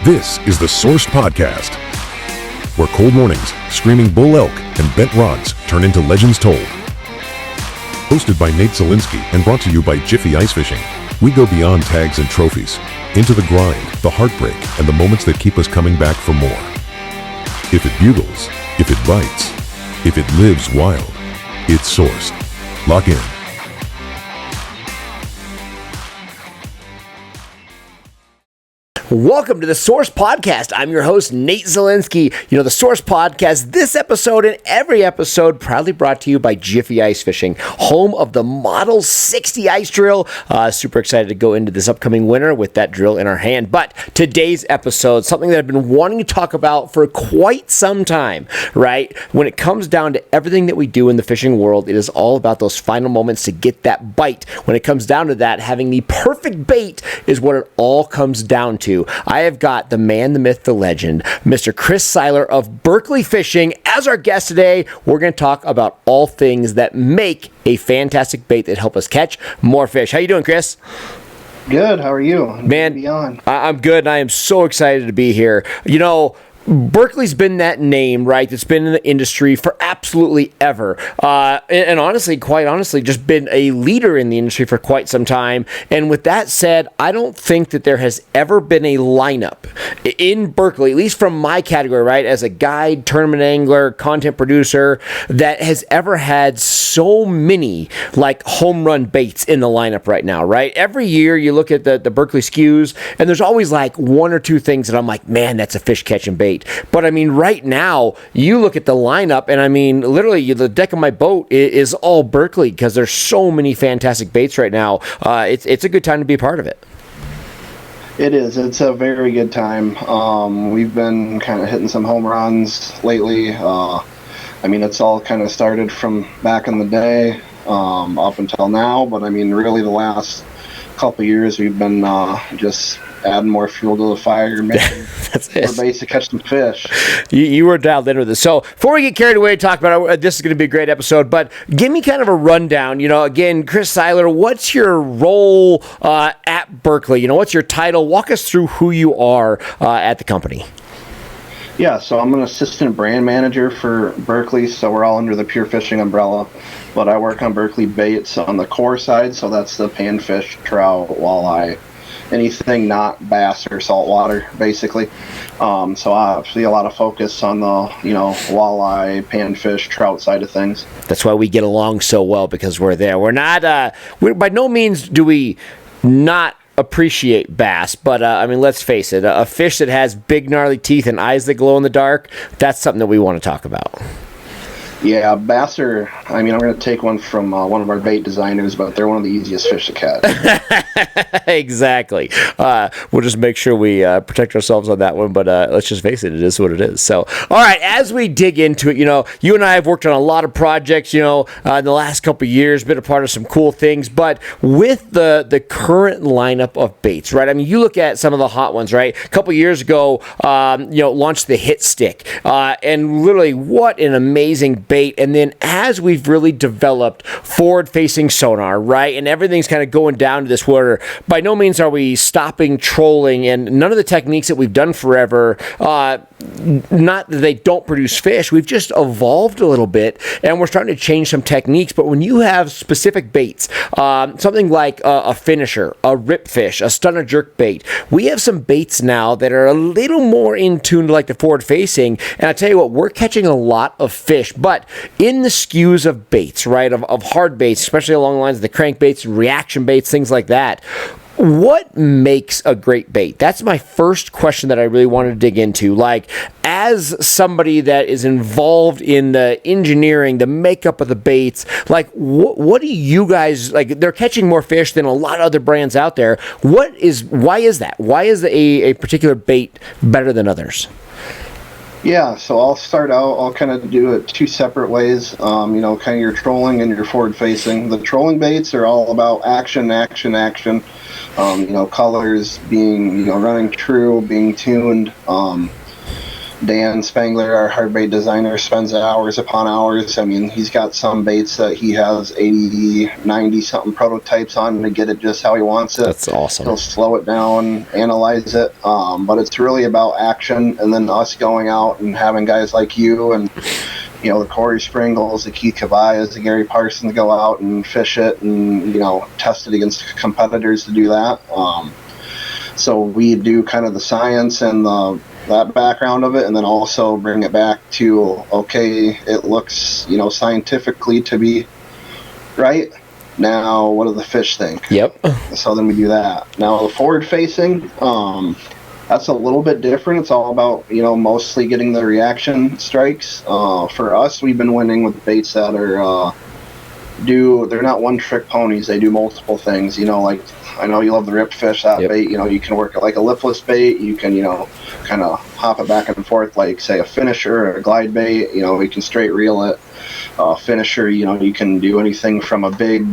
This is the Sourced Podcast, where cold mornings, screaming bull elk, and bent rods turn into legends told. Hosted by Nate Zielinski and brought to you by Jiffy Ice Fishing, we go beyond tags and trophies, into the grind, the heartbreak, and the moments that keep us coming back for more. If it bugles, if it bites, if it lives wild, it's Sourced. Lock in. Welcome to the Source Podcast. I'm your host, Nate Zielinski. You know, the Source Podcast, this episode and every episode proudly brought to you by Jiffy Ice Fishing, home of the Model 60 ice drill. Super excited to go into this upcoming winter with that drill in our hand. But today's episode, something that I've been wanting to talk about for quite some time, right? When it comes down to everything that we do in the fishing world, it is all about those final moments to get that bite. When it comes down to that, having the perfect bait is what it all comes down to. I have got the man, the myth, the legend, Mr. Chris Seylar of Berkley Fishing as our guest today. We're going to talk about all things that make a fantastic bait that help us catch more fish. How you doing, Chris? Good. How are you? Man, I'm good, and I am so excited to be here. You know, Berkley's been that name, right, that's been in the industry for absolutely ever. And honestly, quite honestly, just been a leader in the industry for quite some time. And with that said, I don't think that there has ever been a lineup in Berkley, at least from my category, right, as a guide, tournament angler, content producer, that has ever had so many, like, home run baits in the lineup right now, right? Every year you look at the Berkley SKUs, and there's always, like, one or two things that I'm like, man, that's a fish catching bait. But I mean, right now, you look at the lineup, and I mean, literally, the deck of my boat is all Berkley because there's so many fantastic baits right now. It's a good time to be a part of it. It is. It's a very good time. We've been kind of hitting some home runs lately. I mean, it's all kind of started from back in the day up until now. But I mean, really, the last couple of years, we've been just adding more fuel to the fire and making more baits to catch some fish. You were dialed in with this. So before we get carried away and talk about it, this is going to be a great episode, but give me kind of a rundown. You know, again, Chris Seylar, what's your role at Berkley? You know, what's your title? Walk us through who you are at the company. Yeah, so I'm an assistant brand manager for Berkley, so we're all under the Pure Fishing umbrella, but I work on Berkley Baits on the core side, so that's the panfish, trout, walleye, anything not bass or saltwater, basically. So obviously a lot of focus on the, you know, walleye, panfish, trout side of things. That's why we get along so well, because we're there. We're not, by no means do we not appreciate bass, but I mean, let's face it, a fish that has big gnarly teeth and eyes that glow in the dark, that's something that we want to talk about. Yeah, bass are, I mean, I'm going to take one from one of our bait designers, but they're one of the easiest fish to catch. Exactly. We'll just make sure we protect ourselves on that one, but let's just face it, it is what it is. So, all right, as we dig into it, you know, you and I have worked on a lot of projects, you know, in the last couple of years, been a part of some cool things, but with the current lineup of baits, right? I mean, you look at some of the hot ones, right? A couple of years ago, you know, launched the Hit Stick, and literally what an amazing bait. And then as we've really developed Forward Facing Sonar, right, and everything's kind of going down to this where by no means are we stopping trolling, and none of the techniques that we've done forever, not that they don't produce fish, we've just evolved a little bit, and we're starting to change some techniques. But when you have specific baits, something like a finisher, a rip fish, a stunner jerk bait, we have some baits now that are a little more in tune to like the forward facing, and I tell you what, we're catching a lot of fish. But in the SKUs of baits, right, of hard baits, especially along the lines of the crankbaits, reaction baits, things like that, what makes a great bait? That's my first question that I really wanted to dig into. Like, as somebody that is involved in the engineering, the makeup of the baits, like, what do you guys, like, they're catching more fish than a lot of other brands out there. Why is that? Why is a particular bait better than others? Yeah, so I'll start out, I'll kind of do it two separate ways, you know, kind of your trolling and your forward-facing. The trolling baits are all about action, action, action, you know, colors being, you know, running true, being tuned, Dan Spangler, our hard bait designer, spends hours upon hours. I mean, he's got some baits that he has 80, 90 something prototypes on to get it just how he wants it. That's awesome. He'll slow it down, analyze it, but it's really about action, and then us going out and having guys like you and the Corey Springles, the Keith Cabayas, the Gary Parsons go out and fish it and test it against competitors to do that. So we do kind of the science and that background of it, and then also bring it back to, okay, it looks, scientifically to be right. Now, what do the fish think? Yep. So then we do that. Now, the forward facing, that's a little bit different. It's all about, mostly getting the reaction strikes. For us, we've been winning with baits that are, they're not one trick ponies. They do multiple things, like, I know you love the rip fish, that Yep. bait, you can work it like a lipless bait. You can, kind of hop it back and forth like, say, a finisher or a glide bait. We can straight reel it. Finisher, you can do anything from a big,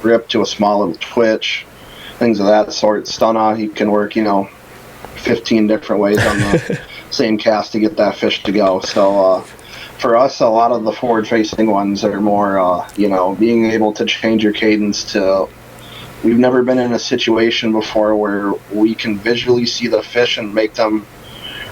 rip to a small little twitch, things of that sort. Stunner, you can work, 15 different ways on the same cast to get that fish to go. So, for us, a lot of the forward-facing ones are more, being able to change your cadence to. We've never been in a situation before where we can visually see the fish and make them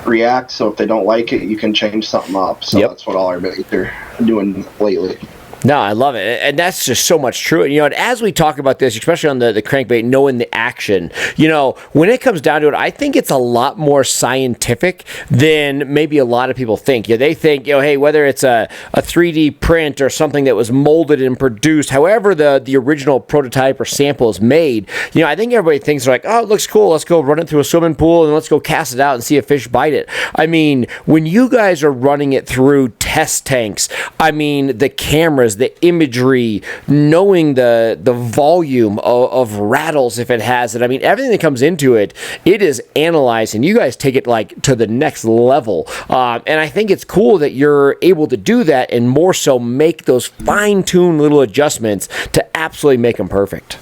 react. So if they don't like it, you can change something up. So Yep. That's what all our baits are doing lately. No, I love it. And that's just so much true. And as we talk about this, especially on the crankbait, knowing the action, when it comes down to it, I think it's a lot more scientific than maybe a lot of people think. They think, hey, whether it's a 3D print or something that was molded and produced, however the original prototype or sample is made, I think everybody thinks like, oh, it looks cool. Let's go run it through a swimming pool and let's go cast it out and see a fish bite it. I mean, when you guys are running it through test tanks, I mean, the cameras, the imagery, knowing the volume of rattles if it has it. I mean, everything that comes into it, it is analyzed, and you guys take it like to the next level. And I think it's cool that you're able to do that and more so make those fine-tuned little adjustments to absolutely make them perfect.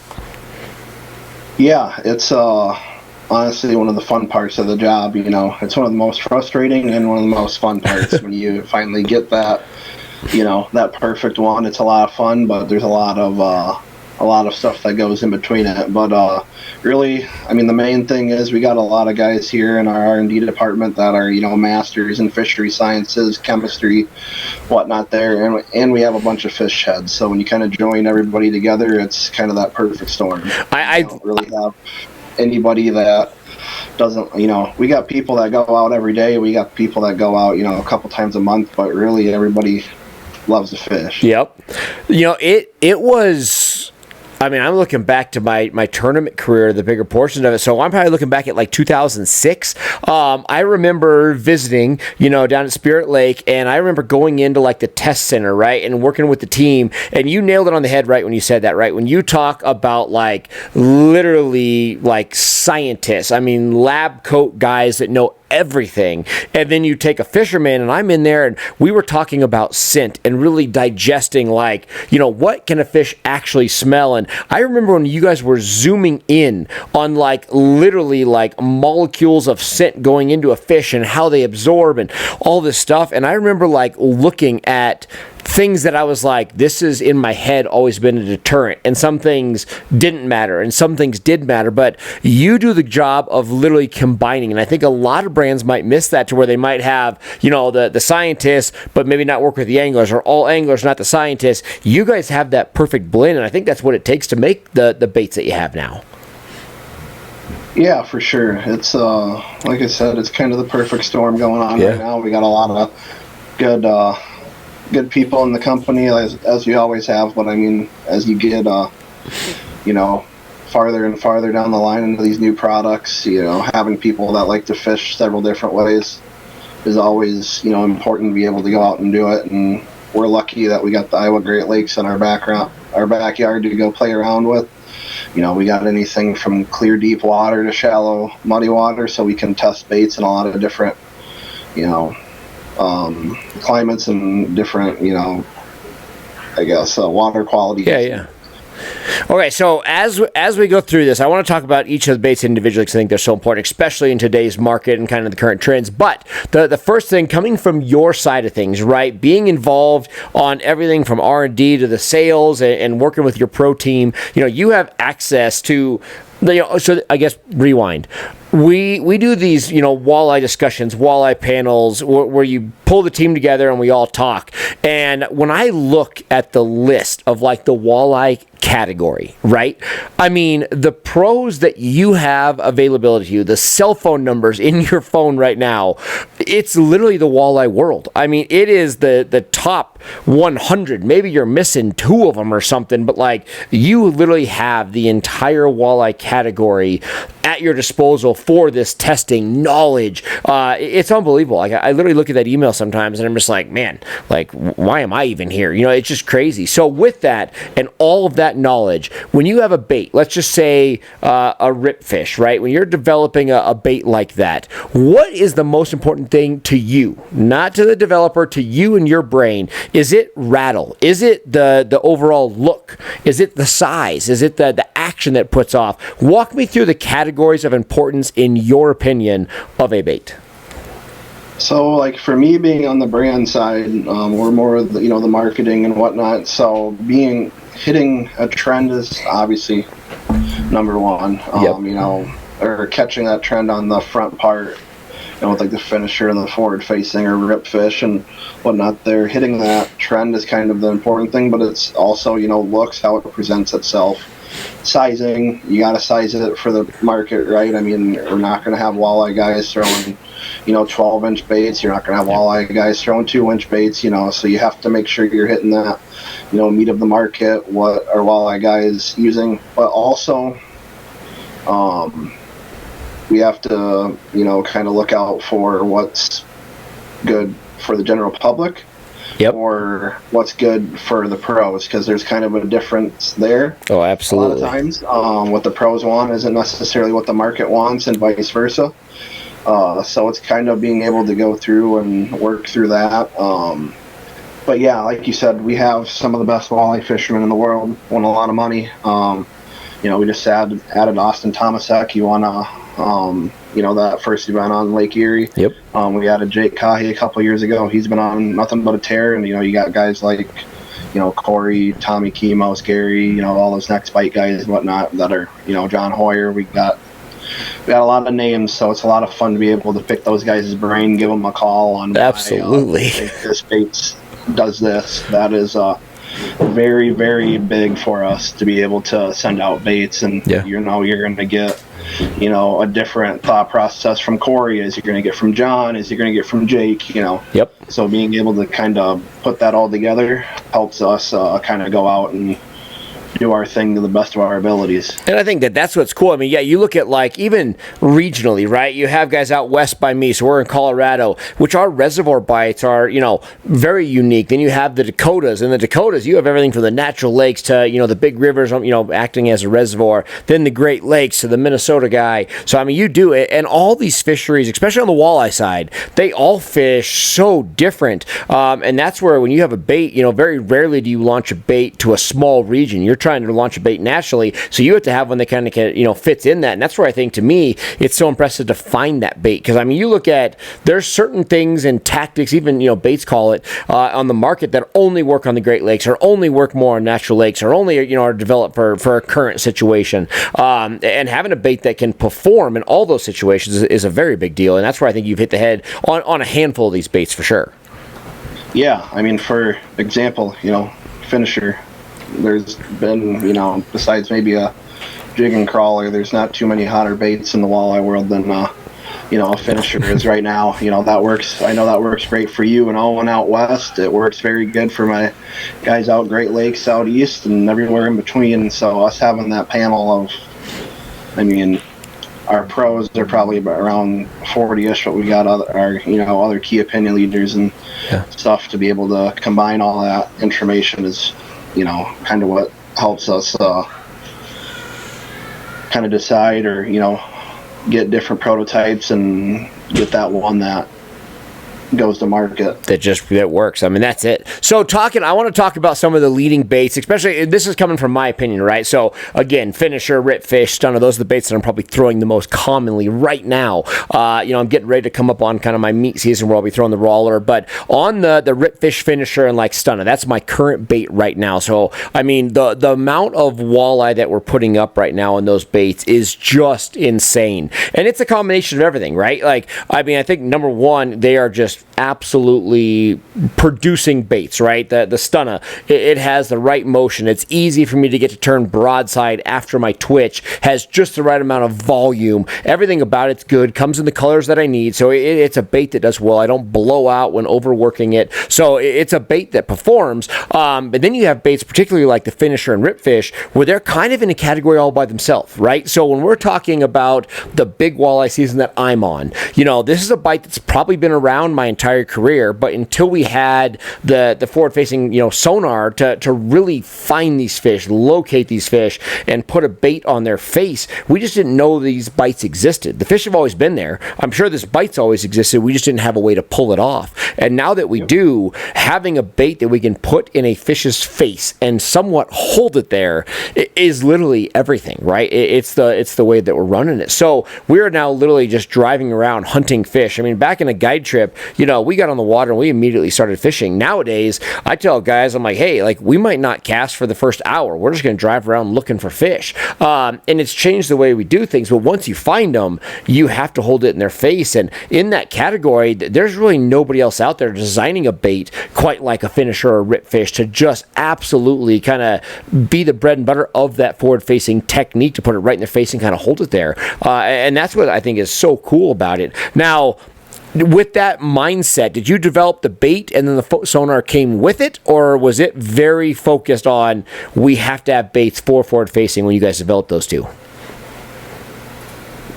Yeah, it's honestly one of the fun parts of the job. It's one of the most frustrating and one of the most fun parts when you finally get that. That perfect one. It's a lot of fun, but there's a lot of stuff that goes in between it. But really, I mean, the main thing is we got a lot of guys here in our R&D department that are masters in fishery sciences, chemistry, whatnot there, and we have a bunch of fish heads. So when you kind of join everybody together, it's kind of that perfect storm. I don't really have anybody that doesn't, we got people that go out every day. We got people that go out, a couple times a month, but really everybody loves to fish. Yep. It was, I mean, I'm looking back to my tournament career, the bigger portion of it. So I'm probably looking back at like 2006. I remember visiting, down at Spirit Lake, and I remember going into like the test center, right, and working with the team. And you nailed it on the head, right, when you said that, right? When you talk about like literally like scientists, I mean, lab coat guys that know everything, and then you take a fisherman, and I'm in there, and we were talking about scent and really digesting like, what can a fish actually smell. And I remember when you guys were zooming in on like literally like molecules of scent going into a fish and how they absorb and all this stuff. And I remember like looking at things that I was like, this is in my head always been a deterrent, and some things didn't matter and some things did matter, but you do the job of literally combining. And I think a lot of brands might miss that, to where they might have, the scientists, but maybe not work with the anglers, or all anglers, not the scientists. You guys have that perfect blend, and I think that's what it takes to make the baits that you have now. Yeah, for sure. It's like I said, it's kind of the perfect storm going on right now. We got a lot of good people in the company, as you always have. But I mean, as you get farther and farther down the line into these new products, having people that like to fish several different ways is always important to be able to go out and do it. And we're lucky that we got the Iowa Great Lakes in our backyard to go play around with. We got anything from clear deep water to shallow muddy water, so we can test baits in a lot of different climates and different water quality Okay, so as we go through this, I want to talk about each of the baits individually because I think they're so important, especially in today's market and kind of the current trends. But the first thing, coming from your side of things, right, being involved on everything from R&D to the sales and working with your pro team, you have access to so I guess rewind. We do these, walleye discussions, walleye panels, where you pull the team together and we all talk. And when I look at the list of like the walleye category, right? I mean, the pros that you have availability to you, the cell phone numbers in your phone right now, it's literally the walleye world. I mean, it is the top 100. Maybe you're missing 2 of them or something, but like you literally have the entire walleye category at your disposal for this testing knowledge. It's unbelievable. Like I literally look at that email sometimes and I'm just like, man, like why am I even here? It's just crazy. So with that and all of that knowledge, when you have a bait, let's just say a rip fish, right? When you're developing a bait like that, what is the most important thing to you? Not to the developer, to you and your brain. Is it rattle? Is it the overall look? Is it the size? Is it the action that puts off? Walk me through the categories of importance in your opinion of a bait. So, like for me, being on the brand side, we're more of the, the marketing and whatnot. So, hitting a trend is obviously number one. Or catching that trend on the front part, with like the finisher and the forward facing or rip fish and whatnot. They're hitting that trend is kind of the important thing, but it's also looks, how it presents itself. Sizing, you got to size it for the market, right? I mean, we're not going to have walleye guys throwing 12-inch baits. You're not going to have walleye guys throwing 2-inch baits, so you have to make sure you're hitting that meat of the market, what are walleye guys using. But also we have to kind of look out for what's good for the general public. Yep. Or what's good for the pros, because there's kind of a difference there. Oh, absolutely. A lot of times, what the pros want isn't necessarily what the market wants, and vice versa. So it's kind of being able to go through and work through that. But yeah, like you said, we have some of the best walleye fishermen in the world, won a lot of money. We just added Austin Tomasek. You won that first event on Lake Erie. Yep. We added Jake Kahi a couple years ago. He's been on nothing but a tear. And, you got guys like, Corey, Tommy Kimos, Gary, all those next bite guys and whatnot that are, John Hoyer. We got a lot of names, so it's a lot of fun to be able to pick those guys' brain, give them a call on absolutely. Why, this bait does this. That is very, very big for us to be able to send out baits, and you're going to get a different thought process from Corey as you're going to get from John, as you're going to get from Jake, Yep. So being able to kind of put that all together helps us kind of go out and do our thing to the best of our abilities. And I think that's what's cool. I mean, you look at like even regionally, right? You have guys out west by me, so we're in Colorado, which our reservoir bites are, very unique. Then you have the Dakotas. In the Dakotas, you have everything from the natural lakes to, the big rivers, acting as a reservoir. Then the Great Lakes to the Minnesota guy. So, I mean, you do it. And all these fisheries, especially on the walleye side, they all fish so different. And that's where when you have a bait, very rarely do you launch a bait to a small region. You're trying to launch a bait nationally, so you have to have one that kind of fits in that. And that's where I think, to me, it's so impressive to find that bait, because I mean, you look at, there's certain things and tactics, even baits call it, on the market that only work on the Great Lakes, or only work more on natural lakes, or only are developed for a current situation. And having a bait that can perform in all those situations is a very big deal, and that's where I think you've hit the head on a handful of these baits for sure. Yeah, I mean, for example, finisher. There's been, besides maybe a jig and crawler, there's not too many hotter baits in the walleye world than, a finisher is right now. That works. I know that works great for you and Owen out west. It works very good for my guys out Great Lakes, out east, and everywhere in between. So us having that panel of, our pros are probably around 40-ish, but we got other key opinion leaders and stuff to be able to combine all that information is, kind of what helps us kind of decide or, get different prototypes and get that one that goes to market. That works. I mean, that's it. So I want to talk about some of the leading baits, especially, this is coming from my opinion, right? So again, finisher, rip fish, stunner, those are the baits that I'm probably throwing the most commonly right now. I'm getting ready to come up on kind of my meat season where I'll be throwing the roller, but on the rip fish, finisher, and like stunner, that's my current bait right now. So, I mean, the amount of walleye that we're putting up right now on those baits is just insane. And it's a combination of everything, right? Like, I mean, I think number one, they are just absolutely producing baits, right? The stunner, it has the right motion. It's easy for me to get to turn broadside after my twitch, has just the right amount of volume. Everything about it's good, comes in the colors that I need. So it's a bait that does well. I don't blow out when overworking it. So it's a bait that performs. But then you have baits, particularly like the finisher and rip fish, where they're kind of in a category all by themselves, right? So when we're talking about the big walleye season that I'm on, this is a bite that's probably been around my entire career, but until we had the forward-facing sonar to really find these fish, locate these fish, and put a bait on their face, we just didn't know these bites existed. The fish have always been there. I'm sure this bite's always existed. We just didn't have a way to pull it off. And now that we do, having a bait that we can put in a fish's face and somewhat hold it there is literally everything, right? It's the way that we're running it. So we're now literally just driving around hunting fish. I mean, back in a guide trip, we got on the water and we immediately started fishing. Nowadays, I tell guys, I'm like, hey, like, we might not cast for the first hour. We're just going to drive around looking for fish. And it's changed the way we do things. But once you find them, you have to hold it in their face. And in that category, there's really nobody else out there designing a bait quite like a finisher or a rip fish to just absolutely kind of be the bread and butter of that forward-facing technique, to put it right in their face and kind of hold it there. And that's what I think is so cool about it. Now, with that mindset, did you develop the bait and then the sonar came with it, or was it very focused on we have to have baits for forward-facing when you guys developed those two?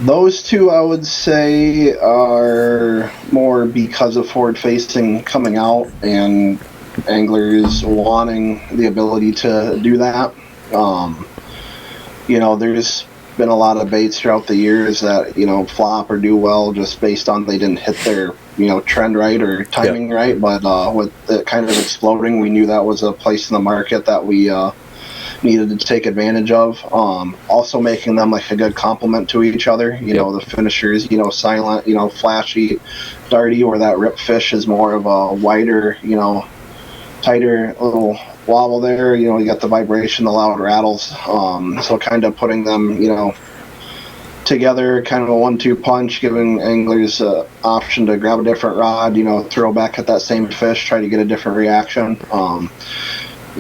Those two, I would say, are more because of forward-facing coming out and anglers wanting the ability to do that. There's been a lot of baits throughout the years that flop or do well just based on they didn't hit their trend right or timing right. But with it kind of exploding, we knew that was a place in the market that we needed to take advantage of. Also making them like a good complement to each other. The finishers, silent, flashy, darty, or that rip fish is more of a wider, tighter little wobble there. You got the vibration, the loud rattles. So kind of putting them, together, kind of a 1-2 punch, giving anglers an option to grab a different rod, throw back at that same fish, try to get a different reaction.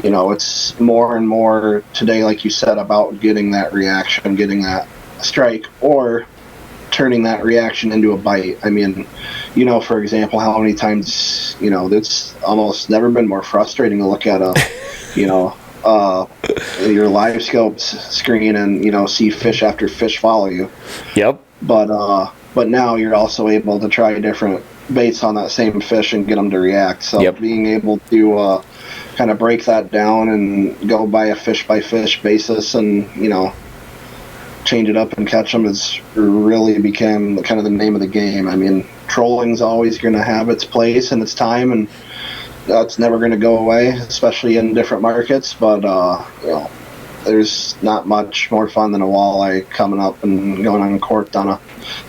It's more and more today, like you said, about getting that reaction, getting that strike, or turning that reaction into a bite. I mean, for example, how many times, it's almost never been more frustrating to look at your live scopes screen and, see fish after fish follow you. Yep. But now you're also able to try different baits on that same fish and get them to react. So being able to kind of break that down and go by a fish basis and, change it up and catch them has really became kind of the name of the game. I mean, trolling's always going to have its place and its time, and that's never going to go away, especially in different markets. But there's not much more fun than a walleye coming up and going uncorked on a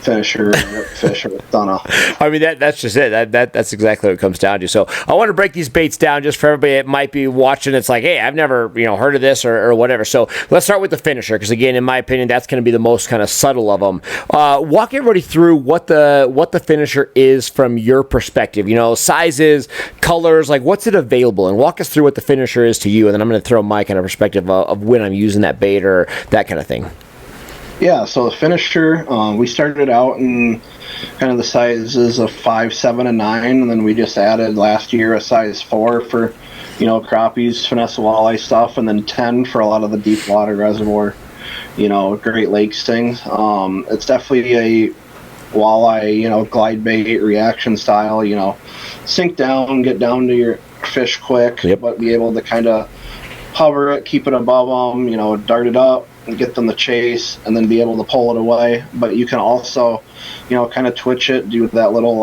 finisher, fish, or stunner. I mean, that's just it. That's exactly what it comes down to. So I want to break these baits down just for everybody that might be watching. It's like, hey, I've never heard of this or whatever. So let's start with the finisher, because again, in my opinion, that's going to be the most kind of subtle of them. Walk everybody through what the finisher is from your perspective. Sizes, colors, like what's it available, and walk us through what the finisher is to you. And then I'm going to throw my kind of perspective of when I'm using that bait or that kind of thing. Yeah, so the finisher, we started out in kind of the sizes of 5, 7, and 9, and then we just added last year a size 4 for, crappies, finesse walleye stuff, and then 10 for a lot of the deep water reservoir, Great Lakes things. It's definitely a walleye, glide bait reaction style, sink down, get down to your fish quick, but be able to kind of hover it, keep it above them, dart it up, and get them to chase and then be able to pull it away. But you can also, kind of twitch it, do that little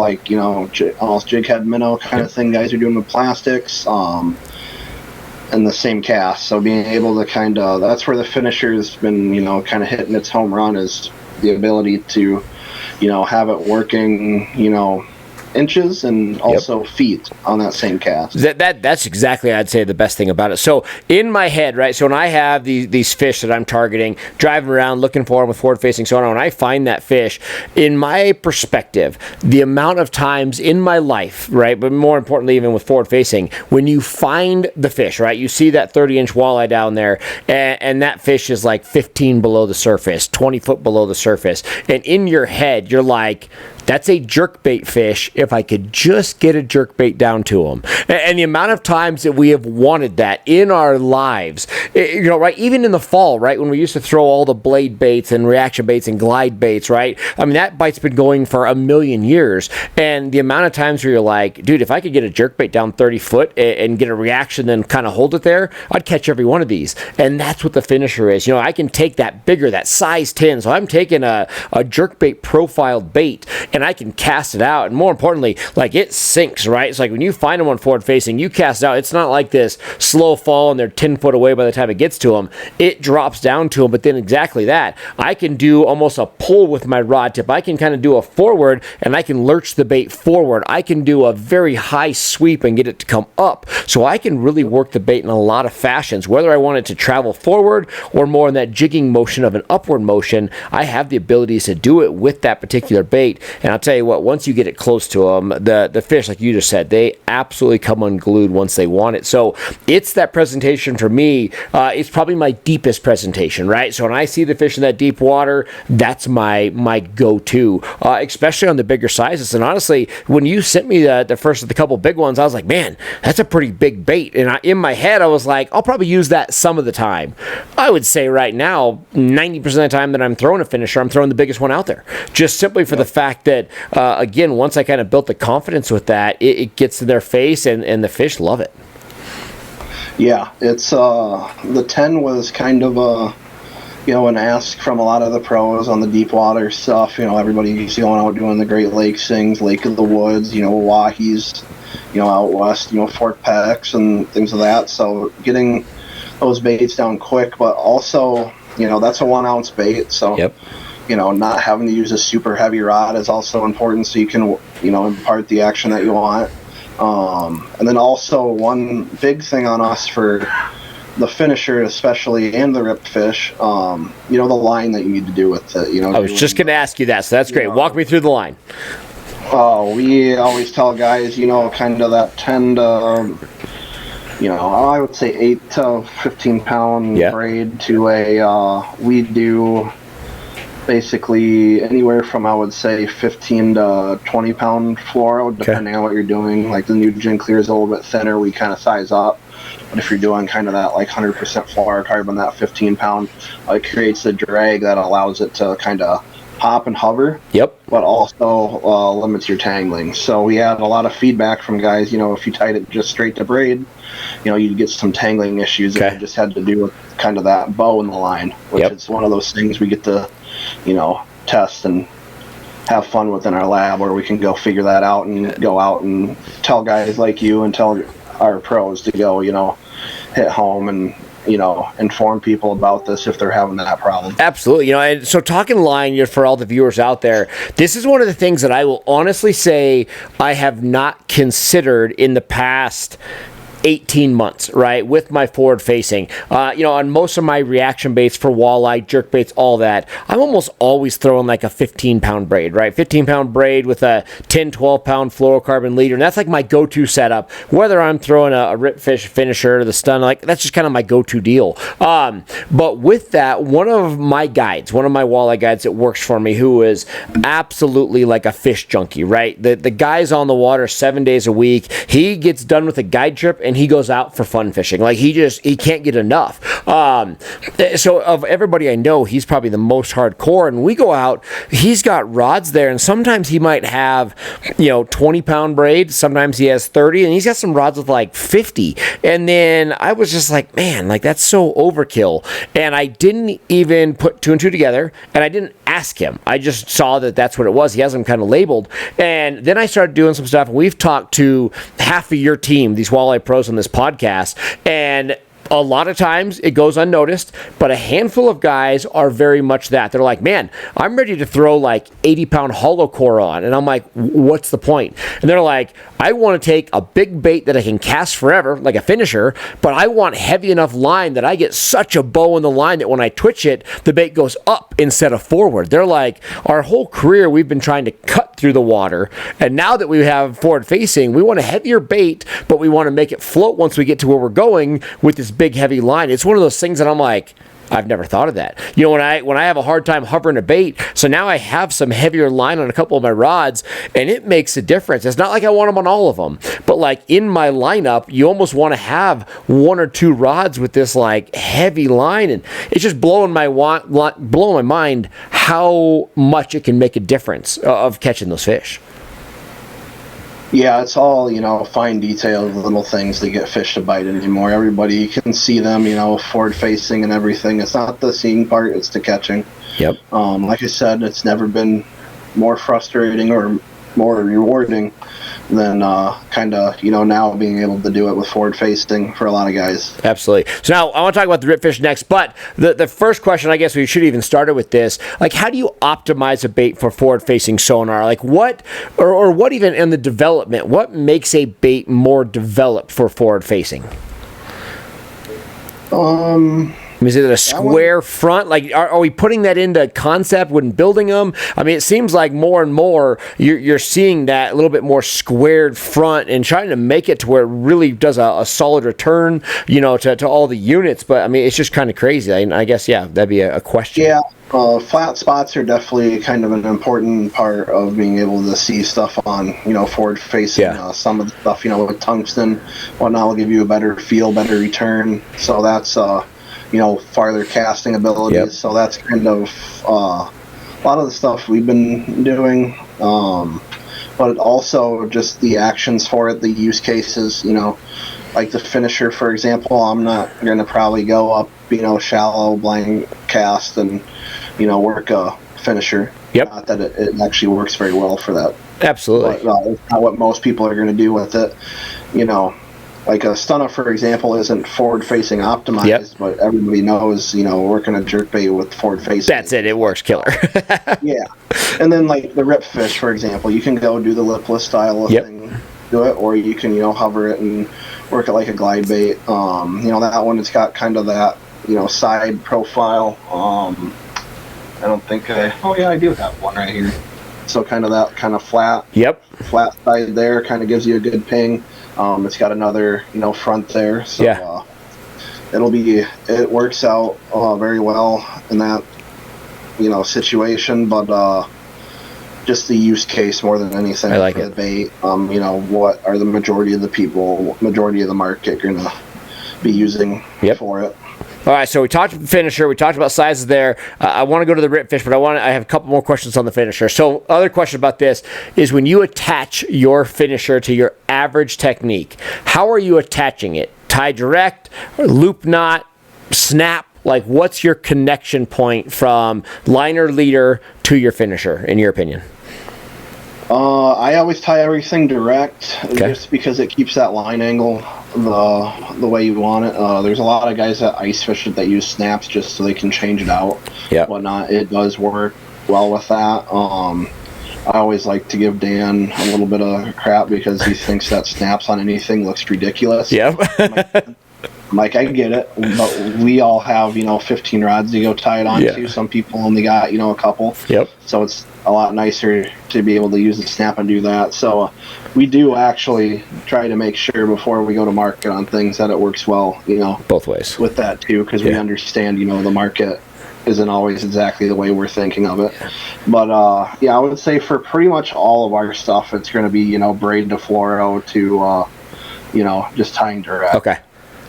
almost jig head minnow kind of thing guys are doing with plastics, and the same cast. So being able to that's where the finisher's been, kind of hitting its home run, is the ability to, have it working, inches and also feet on that same cast. That's exactly, I'd say, the best thing about it. So in my head, right, so when I have these fish that I'm targeting, driving around looking for them with forward facing sonar, when I find that fish, in my perspective, the amount of times in my life, right, but more importantly even with forward facing, when you find the fish, right, you see that 30-inch walleye down there, and that fish is like 15 below the surface, 20 foot below the surface, and in your head you're like, that's a jerkbait fish if I could just get a jerkbait down to him. And the amount of times that we have wanted that in our lives, right? Even in the fall, right? When we used to throw all the blade baits and reaction baits and glide baits, right? I mean, that bite's been going for a million years. And the amount of times where you're like, dude, if I could get a jerkbait down 30 foot and get a reaction, then kind of hold it there, I'd catch every one of these. And that's what the finisher is. I can take that bigger, that size 10. So I'm taking a jerkbait profiled bait, and I can cast it out, and more importantly, like, it sinks, right? It's like when you find them on forward facing, you cast it out, it's not like this slow fall and they're 10 foot away by the time it gets to them. It drops down to them, but then exactly that, I can do almost a pull with my rod tip. I can kind of do a forward, and I can lurch the bait forward. I can do a very high sweep and get it to come up, so I can really work the bait in a lot of fashions, whether I want it to travel forward or more in that jigging motion of an upward motion. I have the abilities to do it with that particular bait. And I'll tell you what, once you get it close to them, the fish, like you just said, they absolutely come unglued once they want it. So it's that presentation for me. It's probably my deepest presentation, right? So when I see the fish in that deep water, that's my go-to, especially on the bigger sizes. And honestly, when you sent me the first of the couple big ones, I was like, man, that's a pretty big bait. And in my head, I was like, I'll probably use that some of the time. I would say right now, 90% of the time that I'm throwing a finisher, I'm throwing the biggest one out there, just simply for the fact that again, once I kind of built the confidence with that, it gets to their face, and the fish love it. Yeah, it's the 10 was kind of an ask from a lot of the pros on the deep water stuff. Everybody's going out doing the Great Lakes things, Lake of the Woods, Wahhe's, out west, Fort Pex and things of that. So getting those baits down quick, but also, that's a 1 ounce bait. So yep. Not having to use a super heavy rod is also important, so you can, impart the action that you want. And then also one big thing on us for the finisher especially, and the rip fish, the line that you need to do with it. I was just going to ask you that, so that's great. Walk me through the line. We always tell guys, kind of that 10 to, I would say 8 to 15 pound braid to we do basically anywhere from, I would say, 15 to 20 pound fluoro, depending on what you're doing. Like the new Gin Clear is a little bit thinner, we kind of size up. But if you're doing kind of that like 100% fluorocarbon, that 15 pound, it creates a drag that allows it to kind of pop and hover. Yep. But also limits your tangling. So we had a lot of feedback from guys, if you tied it just straight to braid, you'd get some tangling issues. If you just had to do with kind of that bow in the line, which is one of those things we get to test and have fun with in our lab, where we can go figure that out and go out and tell guys like you and tell our pros to go, hit home and, inform people about this if they're having that problem. Absolutely. And so talking line, for all the viewers out there, this is one of the things that I will honestly say I have not considered in the past 18 months, right, with my forward facing. On most of my reaction baits for walleye, jerk baits, all that, I'm almost always throwing like a 15 pound braid, right? 15 pound braid with a 10, 12 pound fluorocarbon leader. And that's like my go-to setup, whether I'm throwing a rip fish finisher or the stun, like that's just kind of my go-to deal. But with that, one of my walleye guides that works for me, who is absolutely like a fish junkie, right? The guy's on the water 7 days a week. He gets done with a guide trip and he goes out for fun fishing. Like he can't get enough. So of everybody I know, he's probably the most hardcore. And we go out, he's got rods there, and sometimes he might have 20-pound braid. Sometimes he has 30, and he's got some rods with like 50. And then I was just like, man, like that's so overkill. And I didn't even put two and two together, and I didn't ask him. I just saw that that's what it was. He has them kind of labeled. And then I started doing some stuff, and we've talked to half of your team, these walleye pros on this podcast, and a lot of times it goes unnoticed, but a handful of guys are very much that. They're like, man, I'm ready to throw like 80-pound hollow core on. And I'm like, what's the point? And they're like, I want to take a big bait that I can cast forever, like a finisher, but I want heavy enough line that I get such a bow in the line that when I twitch it, the bait goes up instead of forward. They're like, our whole career we've been trying to cut through the water, and now that we have forward facing, we want a heavier bait, but we want to make it float once we get to where we're going with this big heavy line. It's one of those things that I'm like, I've never thought of that. When I have a hard time hovering a bait, so now I have some heavier line on a couple of my rods, and it makes a difference. It's not like I want them on all of them, but like in my lineup, you almost want to have one or two rods with this like heavy line, and it's just blowing my mind how much it can make a difference of catching those fish. Yeah, it's all, fine detailed little things that get fish to bite anymore. Everybody can see them, forward facing and everything. It's not the seeing part, it's the catching. Yep. Like I said, it's never been more frustrating or more rewarding than now being able to do it with forward facing for a lot of guys. Absolutely. So now I want to talk about the rip fish next, but the first question, I guess we should even start with this, like how do you optimize a bait for forward facing sonar? Like what, or what even in the development, what makes a bait more developed for forward facing? Is it a square front? Like, are we putting that into concept when building them? I mean, it seems like more and more you're seeing that a little bit more squared front and trying to make it to where it really does a solid return, to all the units. But, I mean, it's just kind of crazy. I guess, yeah, that'd be a question. Yeah, flat spots are definitely kind of an important part of being able to see stuff on, forward facing. Yeah. Some of the stuff, with tungsten, whatnot will give you a better feel, better return. So that's... farther casting abilities. Yep. So that's kind of a lot of the stuff we've been doing. But also just the actions for it, the use cases, like the finisher, for example. I'm not going to probably go up, shallow blind cast and, work a finisher. Yep. Not that it actually works very well for that. Absolutely. But, it's not what most people are going to do with it, Like a stunner, for example, isn't forward-facing optimized, Yep. but everybody knows, working a jerkbait with forward-facing. That's it. It works killer. Yeah. And then, like, the rip fish, for example, you can go do the lipless style of Yep. thing, do it, or you can, hover it and work it like a glide bait. That one, it's got kind of that, side profile. I don't think I do have one right here. So kind of that kind of flat side there kind of gives you a good ping. It's got another, front there, so Yeah. It works out very well in that, situation, but just the use case more than anything. I like for it. The bait. What are the majority of the market going to be using Yep. for it? All right, so we talked finisher, we talked about sizes there. I want to go to the rip fish, but I have a couple more questions on the finisher. So other question about this is when you attach your finisher to your average technique, how are you attaching it? Tie direct, loop knot, snap? Like what's your connection point from liner leader to your finisher, in your opinion? I always tie everything direct, Okay. just because it keeps that line angle the way you want it. There's a lot of guys that ice fish it that use snaps just so they can change it out, whatnot. It does work well with that. I always like to give Dan a little bit of crap because he thinks that snaps on anything looks ridiculous. Yeah. Mike, I get it, but we all have, 15 rods to go tie it on to. Some people only got, a couple. Yep. So it's a lot nicer to be able to use the snap and do that. So we do actually try to make sure before we go to market on things that it works well, Both ways. with that too, because we understand, the market isn't always exactly the way we're thinking of it. But, I would say for pretty much all of our stuff, it's going to be, braid to fluoro to just tying direct. Okay.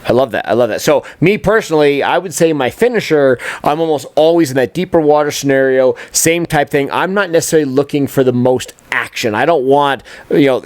I love that. So me personally, I would say my finisher, I'm almost always in that deeper water scenario, same type thing. I'm not necessarily looking for the most action. I don't want,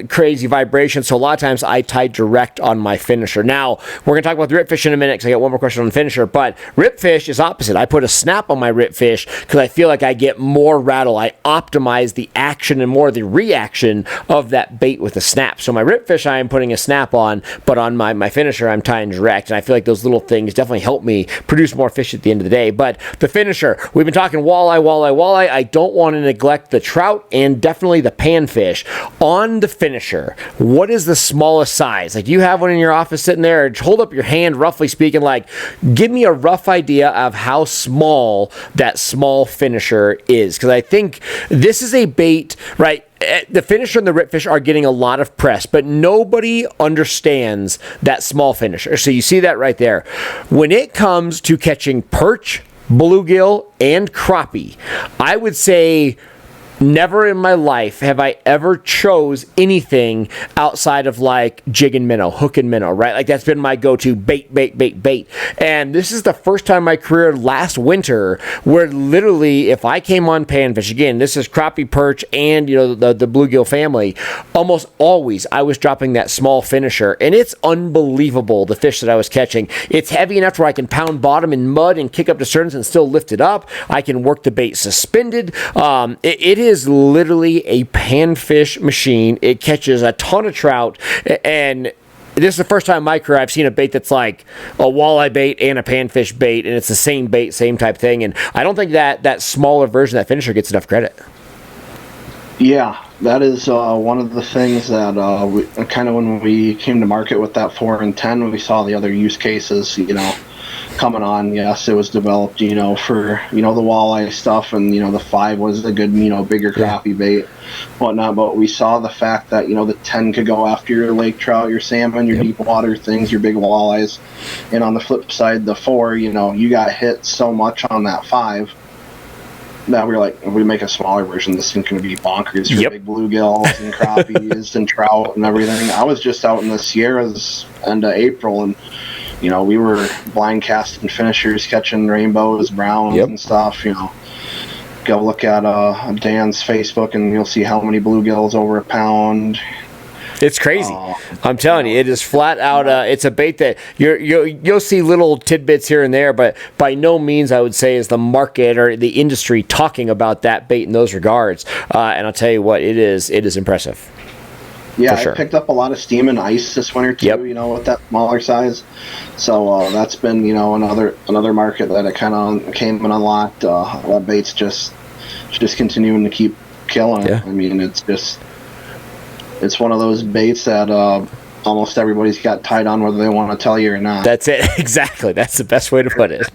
crazy vibration. So a lot of times I tie direct on my finisher. Now, we're going to talk about the rip fish in a minute because I got one more question on the finisher, but rip fish is opposite. I put a snap on my rip fish because I feel like I get more rattle. I optimize the action and more the reaction of that bait with a snap. So my rip fish, I am putting a snap on, but on my finisher, I'm tying direct. And I feel like those little things definitely help me produce more fish at the end of the day. But the finisher, we've been talking walleye. I don't want to neglect the trout and definitely the panfish. On the finisher, what is the smallest size? Like, do you have one in your office sitting there? Or hold up your hand, roughly speaking, like, give me a rough idea of how small that small finisher is. Because I think this is a bait, right? The finisher and the rip fish are getting a lot of press, but nobody understands that small finisher. So you see that right there. When it comes to catching perch, bluegill, and crappie, I would say never in my life have I ever chose anything outside of like jig and minnow, hook and minnow, right? Like that's been my go-to bait. And this is the first time in my career last winter where literally if I came on panfish, again, this is crappie, perch, and the bluegill family, almost always I was dropping that small finisher, and it's unbelievable the fish that I was catching. It's heavy enough where I can pound bottom in mud and kick up to sterns and still lift it up. I can work the bait suspended. It is literally a panfish machine. It catches a ton of trout, and this is the first time in my career I've seen a bait that's like a walleye bait and a panfish bait, and it's the same bait, same type thing. And I don't think that smaller version of that finisher gets enough credit. Yeah, that is one of the things that when we came to market with that 4 and 10, we saw the other use cases, coming on. Yes, it was developed, for, the walleye stuff, and, the 5 was a good, bigger crappie bait, whatnot. But we saw the fact that, the 10 could go after your lake trout, your salmon, your deep water things, your big walleyes. And on the flip side, the 4, you got hit so much on that 5 that we were like, if we make a smaller version, this thing's going to be bonkers for big bluegills and crappies and trout and everything. I was just out in the Sierras end of April, and we were blind casting finishers, catching rainbows, browns, and stuff. Go look at Dan's Facebook, and you'll see how many bluegills over a pound. It's crazy. I'm telling you, it is flat out. It's a bait that you'll see little tidbits here and there, but by no means I would say is the market or the industry talking about that bait in those regards. And I'll tell you what, it is impressive. Yeah, sure. I picked up a lot of steam and ice this winter too. With that smaller size. So that's been another market that it kind of came and unlocked. That bait's just continuing to keep killing. Yeah. I mean, it's one of those baits that almost everybody's got tied on, whether they want to tell you or not. That's it. Exactly. That's the best way to put it.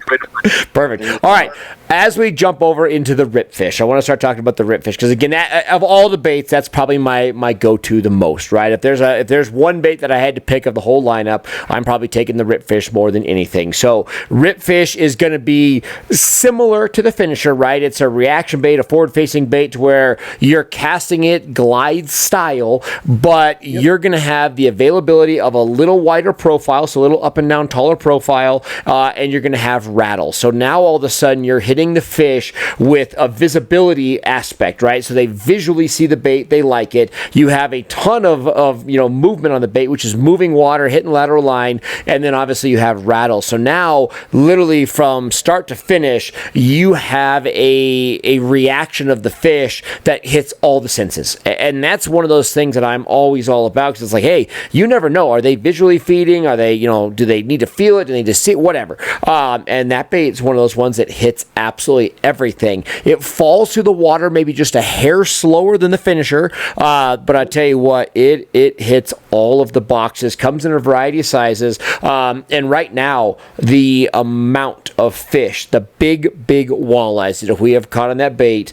Perfect. All right. As we jump over into the rip fish, I want to start talking about the rip fish because, again, of all the baits, that's probably my go-to the most, right? If there's one bait that I had to pick of the whole lineup, I'm probably taking the rip fish more than anything. So rip fish is going to be similar to the finisher, right? It's a reaction bait, a forward-facing bait to where you're casting it glide style, but you're going to have the availability of a little wider profile, so a little up and down taller profile, and you're going to have rattle. So now all of a sudden you're hitting the fish with a visibility aspect, right? So they visually see the bait, they like it. You have a ton of movement on the bait, which is moving water, hitting lateral line, and then obviously you have rattle. So now, literally from start to finish, you have a reaction of the fish that hits all the senses. And that's one of those things that I'm always all about, because it's like, hey, you never know. Are they visually feeding? Are they, do they need to feel it? Do they need to see it? Whatever. And that bait is one of those ones that hits absolutely everything. It falls through the water maybe just a hair slower than the finisher, but I tell you what, it hits all of the boxes, comes in a variety of sizes, and right now, the amount of fish, the big walleyes that we have caught on that bait,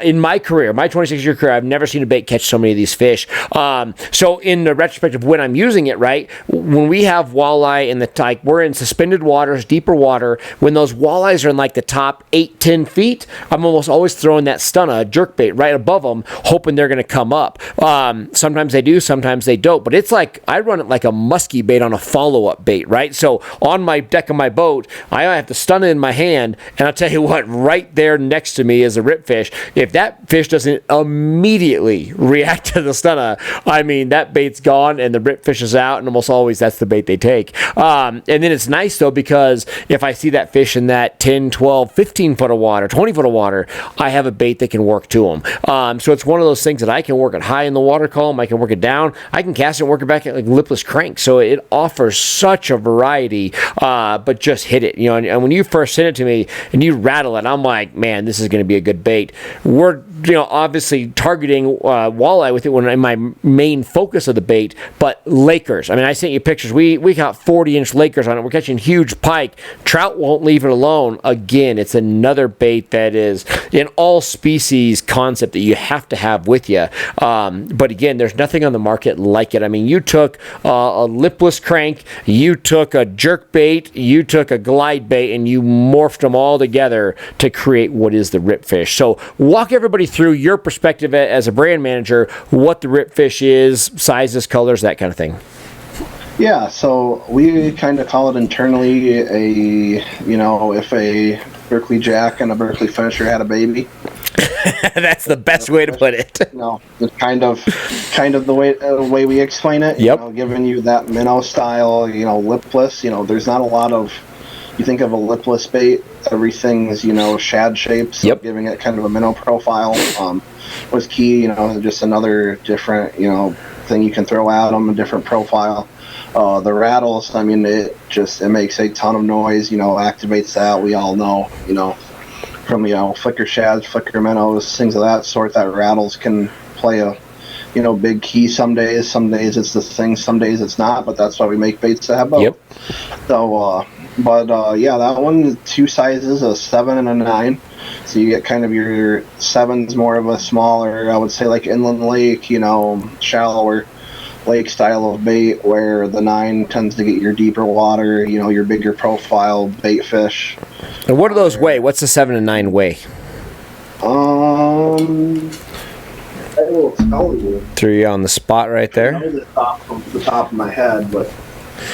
in my career, my 26-year career, I've never seen a bait catch so many of these fish. So in the retrospect of when I'm using it, right, when we have walleye in we're in suspended waters, deeper water, when those walleyes are in like the top 8-10 feet, I'm almost always throwing that stunner, jerk bait, right above them, hoping they're going to come up. Sometimes they do, sometimes they don't, but it's like, I run it like a musky bait on a follow-up bait, right? So on my deck of my boat, I have the stunner in my hand, and I'll tell you what, right there next to me is a ripfish. If that fish doesn't immediately react to the stunner, I mean, that bait's gone and the ripfish is out, and almost always that's the bait they take. And then it's nice, though, because if I see that fish in that 10, 12, 15 foot of water, 20 foot of water, I have a bait that can work to them. So it's one of those things that I can work it high in the water column, I can work it down, I can cast it and work it back at like lipless crank. So it offers such a variety, but just hit it. And when you first sent it to me and you rattle it, I'm like, man, this is going to be a good bait. We're obviously targeting walleye with it when in my main focus of the bait, but Lakers. I mean, I sent you pictures. We got 40-inch Lakers on it. We're catching huge pike. Trout won't leave it alone. Again, it's another bait that is an all species concept that you have to have with you. But again, there's nothing on the market like it. I mean, you took a lipless crank, you took a jerk bait, you took a glide bait, and you morphed them all together to create what is the ripfish. So walk everybody through your perspective as a brand manager, what the ripfish is, sizes, colors, that kind of thing. Yeah, so we kind of call it internally if a Berkley Jack and a Berkley Finisher had a baby. That's the best way to put it. It's kind of the way we explain it. Yep. Giving you that minnow style, lipless. There's not a lot of. You think of a lipless bait, everything's shad shaped. So yep. Giving it kind of a minnow profile was key. Just another different thing you can throw at them, a different profile. The rattles, I mean, it makes a ton of noise, activates that. We all know, from, flicker shads, flicker minnows, things of that sort, that rattles can play a, big key some days. Some days it's the thing, some days it's not, but that's why we make baits that have both. Yep. So, that one, two sizes, a 7 and a 9. So you get kind of your 7's more of a smaller, I would say like inland lake, shallower lake style of bait, where the 9 tends to get your deeper water, your bigger profile bait fish. And what do those weigh? What's the 7 and 9 weigh? I will tell you. Threw you on the spot right there. I know the top of my head, but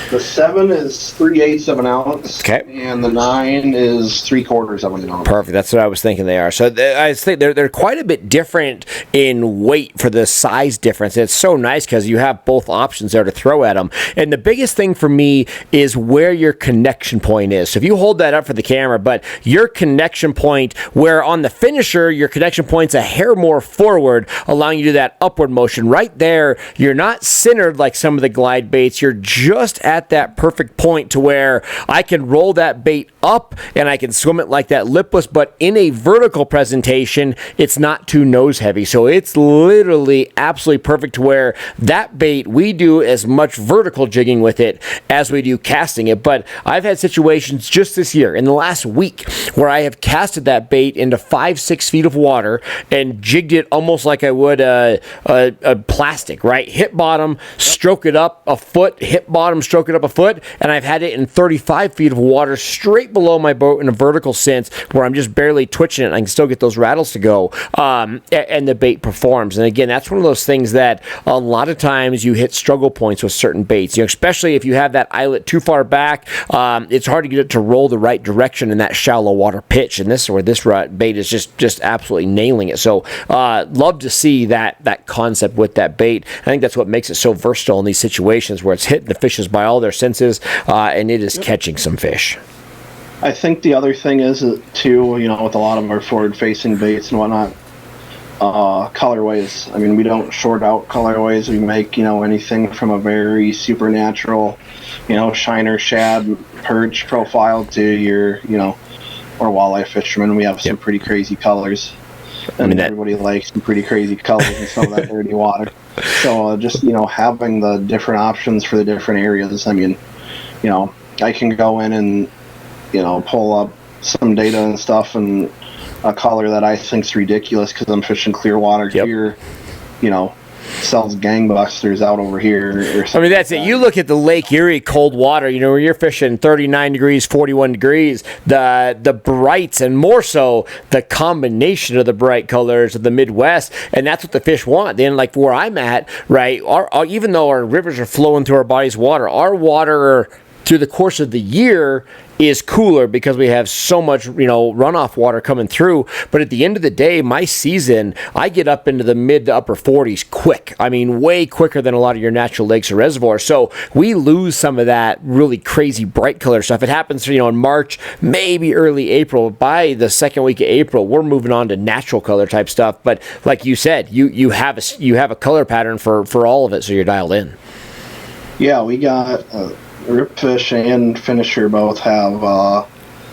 the 7 is 3/8 of an ounce. Okay. And the 9 is 3/4 of an ounce. Perfect. That's what I was thinking they are. So I think they're quite a bit different in weight for the size difference. It's so nice because you have both options there to throw at them. And the biggest thing for me is where your connection point is. So if you hold that up for the camera, but your connection point, where on the finisher, your connection point's a hair more forward, allowing you to do that upward motion. Right there, you're not centered like some of the glide baits. You're just at that perfect point to where I can roll that bait up and I can swim it like that lipless, but in a vertical presentation, it's not too nose heavy. So it's literally absolutely perfect to where that bait, we do as much vertical jigging with it as we do casting it. But I've had situations just this year, in the last week, where I have casted that bait into 5-6 feet of water and jigged it almost like I would a plastic, right? Hit bottom, stroke it up a foot, hit bottom, stroke it up a foot, and I've had it in 35 feet of water straight below my boat in a vertical sense where I'm just barely twitching it and I can still get those rattles to go, and the bait performs. And again, that's one of those things that a lot of times you hit struggle points with certain baits, especially if you have that eyelet too far back. It's hard to get it to roll the right direction in that shallow water pitch, and this is where this bait is just absolutely nailing it. So love to see that concept with that bait. I think that's what makes it so versatile in these situations where it's hitting the fishes by all their senses, and it is catching some fish. I think the other thing is, too, with a lot of our forward-facing baits and whatnot, colorways. I mean, we don't short out colorways. We make, anything from a very supernatural, shiner, shad, perch profile to your, or walleye fishermen. We have some pretty crazy colors. And everybody likes some pretty crazy colors and some of that dirty water. So just, having the different options for the different areas. I mean, I can go in and, pull up some data and stuff and a color that I think's ridiculous because I'm fishing clear water here, sells gangbusters out over here. I mean, that's it. You look at the Lake Erie cold water, where you're fishing 39 degrees, 41 degrees, the brights, and more so the combination of the bright colors of the Midwest, and that's what the fish want. Then, like where I'm at, right, even though our rivers are flowing through our bodies of water, our water through the course of the year is cooler because we have so much, runoff water coming through. But at the end of the day, my season, I get up into the mid to upper 40s quick. I mean, way quicker than a lot of your natural lakes or reservoirs. So we lose some of that really crazy bright color stuff. It happens, in March, maybe early April. By the second week of April, we're moving on to natural color type stuff. But like you said, you have a color pattern for all of it, so you're dialed in. Yeah, we got Ripfish and Finisher both have, I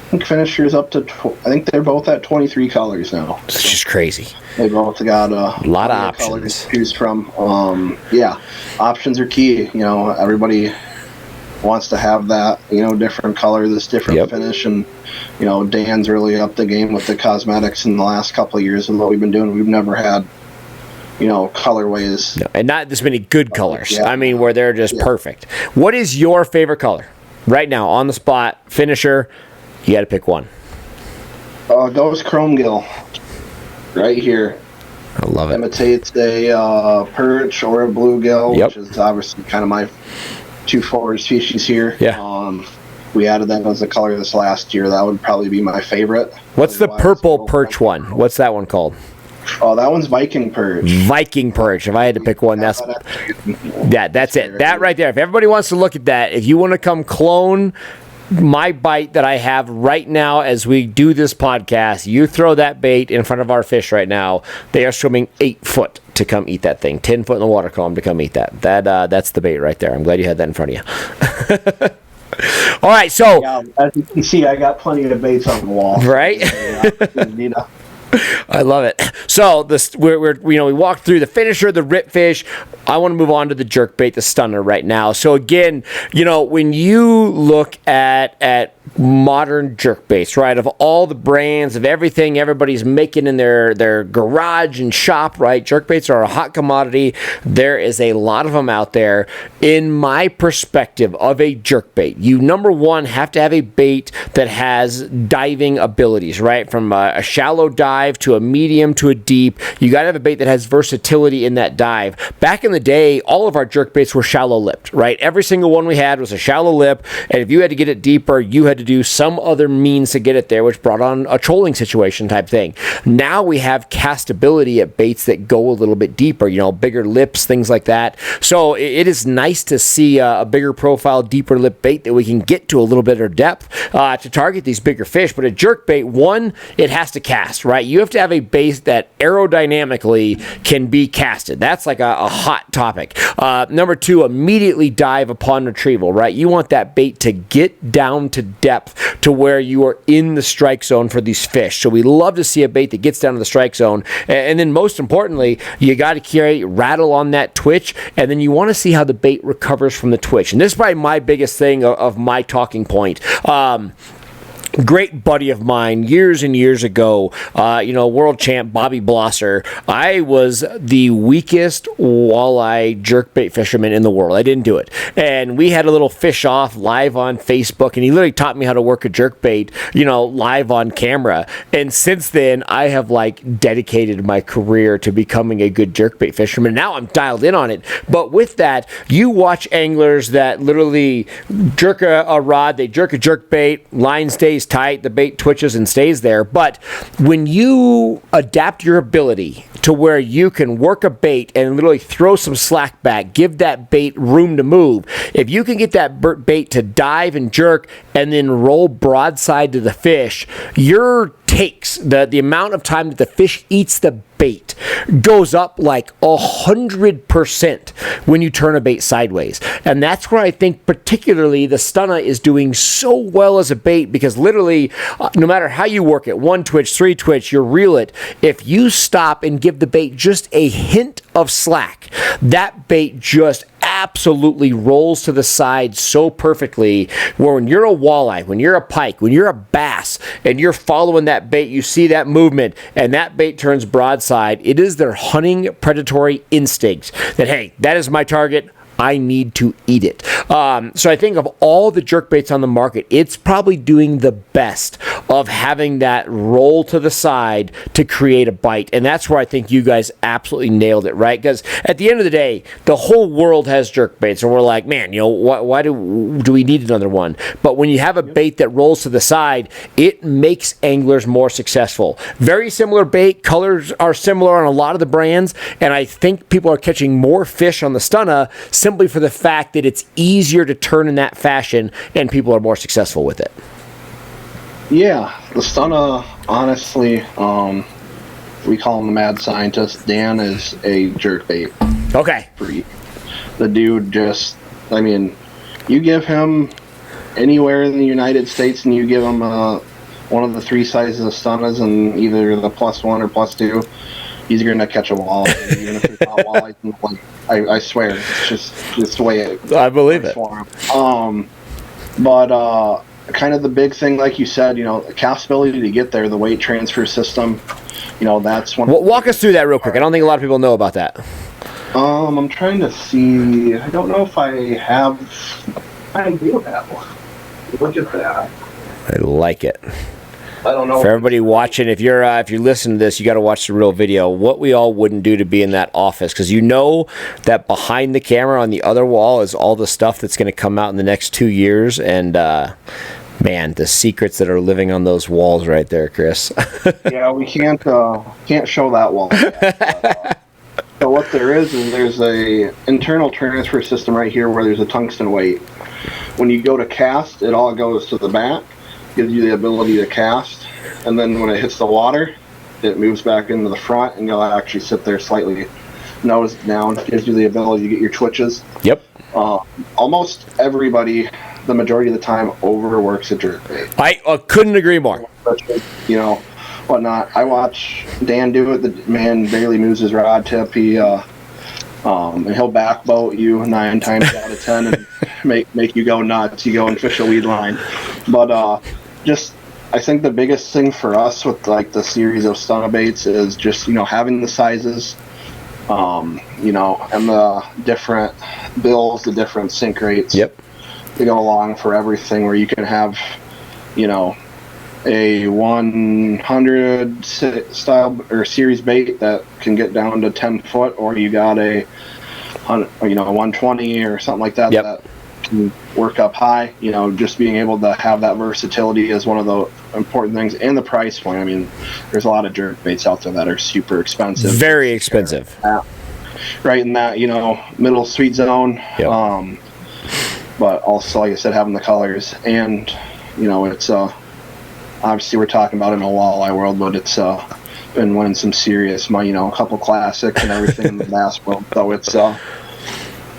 think Finisher's up to, I think they're both at 23 colors now. It's just crazy. They both got a lot of options options to choose from. Options are key. Everybody wants to have that, different color, this different finish. And, Dan's really upped the game with the cosmetics in the last couple of years and what we've been doing. We've never had, colorways. No, and not this many good colors. Yeah. I mean, where they're just perfect. What is your favorite color? Right now, on the spot, Finisher, you got to pick one. Goes Chrome Gill. Right here. I love it. Imitates a perch or a bluegill, which is obviously kind of my two forward species here. Yeah. We added that as a color this last year. That would probably be my favorite. What's the purple perch one? What's that one called? Oh, that one's Viking Perch. Viking Perch. If I had to pick one, that's it. That right there. If everybody wants to look at that, if you want to come clone my bite that I have right now as we do this podcast, you throw that bait in front of our fish right now. They are swimming 8 foot to come eat that thing. 10 foot in the water column to come eat that. That's the bait right there. I'm glad you had that in front of you. All right, so as you can see, I got plenty of baits on the wall. Right? I love it. So we walked through the Finisher, the Ripfish. I want to move on to the jerkbait, the Stunner right now. So again, when you look at modern jerkbaits, right, of all the brands, of everything everybody's making in their garage and shop, right, jerkbaits are a hot commodity. There is a lot of them out there. In my perspective of a jerkbait, you, number one, have to have a bait that has diving abilities, right, from a shallow dive to a medium to a deep. You got to have a bait that has versatility in that dive. Back in the day, all of our jerkbaits were shallow lipped, right? Every single one we had was a shallow lip, and if you had to get it deeper, you had to do some other means to get it there, which brought on a trolling situation type thing. Now we have castability at baits that go a little bit deeper, bigger lips, things like that. So it is nice to see a bigger profile, deeper lip bait that we can get to a little bit of depth to target these bigger fish. But a jerkbait, one, it has to cast, right? You have to have a bait that aerodynamically can be casted. That's like a hot topic. Number two, immediately dive upon retrieval, right? You want that bait to get down to depth to where you are in the strike zone for these fish. So we love to see a bait that gets down to the strike zone. And then most importantly, you got to carry rattle on that twitch, and then you want to see how the bait recovers from the twitch. And this is probably my biggest thing of my talking point. Great buddy of mine years and years ago, world champ Bobby Blosser. I was the weakest walleye jerkbait fisherman in the world. I didn't do it. And we had a little fish off live on Facebook, and he literally taught me how to work a jerkbait, live on camera. And since then, I have dedicated my career to becoming a good jerkbait fisherman. Now I'm dialed in on it. But with that, you watch anglers that literally jerk a rod, they jerk a jerkbait, line stays tight, the bait twitches and stays there. But when you adapt your ability to where you can work a bait and literally throw some slack back, give that bait room to move, if you can get that bait to dive and jerk and then roll broadside to the fish, your takes, the amount of time that the fish eats the bait goes up 100% when you turn a bait sideways. And that's where I think particularly the Stunner is doing so well as a bait, because literally no matter how you work it, 1 twitch, 3 twitch, you reel it, if you stop and give the bait just a hint of slack, that bait just absolutely rolls to the side so perfectly, where when you're a walleye, when you're a pike, when you're a bass, and you're following that bait, you see that movement, and that bait turns broadside, it is their hunting predatory instinct that, hey, that is my target, I need to eat it. So I think of all the jerkbaits on the market, it's probably doing the best of having that roll to the side to create a bite. And that's where I think you guys absolutely nailed it, right? Because at the end of the day, the whole world has jerkbaits, and we're like, man, why do we need another one? But when you have a bait that rolls to the side, it makes anglers more successful. Very similar bait, colors are similar on a lot of the brands, and I think people are catching more fish on the Stunna simply for the fact that it's easier to turn in that fashion and people are more successful with it. Yeah, the Stunna, honestly, we call him the mad scientist. Dan is a jerkbait Okay. freak. The dude just, I mean, you give him anywhere in the United States and you give him one of the 3 sizes of Stunnas and either the +1 or +2, he's going to catch a walleye, even if it's not walleye. Like, I swear, it's just the way it. I believe it. But kind of the big thing, like you said, the cast ability to get there, the weight transfer system, that's one. Walk us through that real quick. I don't think a lot of people know about that. I'm trying to see. I don't know if I have. I do have one. Look at that. I like it. I don't know. For everybody watching, if you're listening to this, you got to watch the real video. What we all wouldn't do to be in that office, because that behind the camera on the other wall is all the stuff that's going to come out in the next 2 years, and man, the secrets that are living on those walls right there, Chris. Yeah, we can't show that wall. So what there's a internal transfer system right here where there's a tungsten weight. When you go to cast, it all goes to the back. Gives you the ability to cast, and then when it hits the water, it moves back into the front, and you'll actually sit there slightly nose down. Gives you the ability to get your twitches. Yep. Almost everybody, the majority of the time, overworks a jerkbait. I couldn't agree more. Whatnot. I watch Dan do it. The man barely moves his rod tip. He and he'll backboat you 9 times out of 10 and make you go nuts. You go and fish a weed line, but I think the biggest thing for us with like the series of Stunna baits is just having the sizes, and the different bills, the different sink rates. Yep. To go along for everything, where you can have, a 100 style or series bait that can get down to 10 foot, or you got a 120 or something like that. Yep. That can work up high. Just being able to have that versatility is one of the important things, and the price point. I mean, there's a lot of jerk baits out there that are super expensive. Very expensive. Right in that middle sweet zone. Yep. But also, like I said, having the colors, and it's obviously we're talking about in a walleye world, but it's been winning some serious money, a couple classics and everything in the bass world. So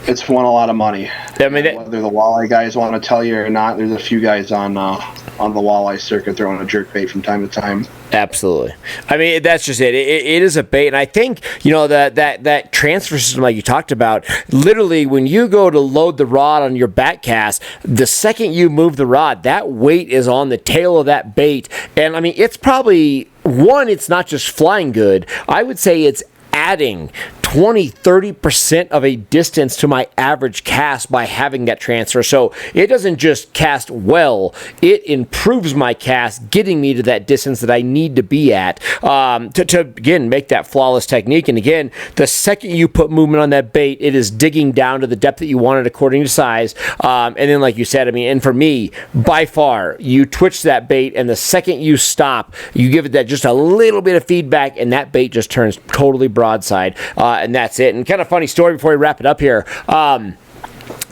it's won a lot of money. I mean, whether the walleye guys want to tell you or not, there's a few guys on the walleye circuit throwing a jerkbait from time to time. Absolutely. I mean, that's just it. It is a bait, and I think that transfer system like you talked about. Literally, when you go to load the rod on your back cast, the second you move the rod, that weight is on the tail of that bait, and I mean, it's probably it's not just flying good. I would say it's adding 20-30% of a distance to my average cast by having that transfer. So it doesn't just cast well, it improves my cast, getting me to that distance that I need to be at to again make that flawless technique. And again, the second you put movement on that bait, it is digging down to the depth that you want it according to size. And then like you said, I mean, and for me, by far, you twitch that bait, and the second you stop, you give it that just a little bit of feedback, and that bait just turns totally broadside. And that's it. And kind of funny story before we wrap it up here.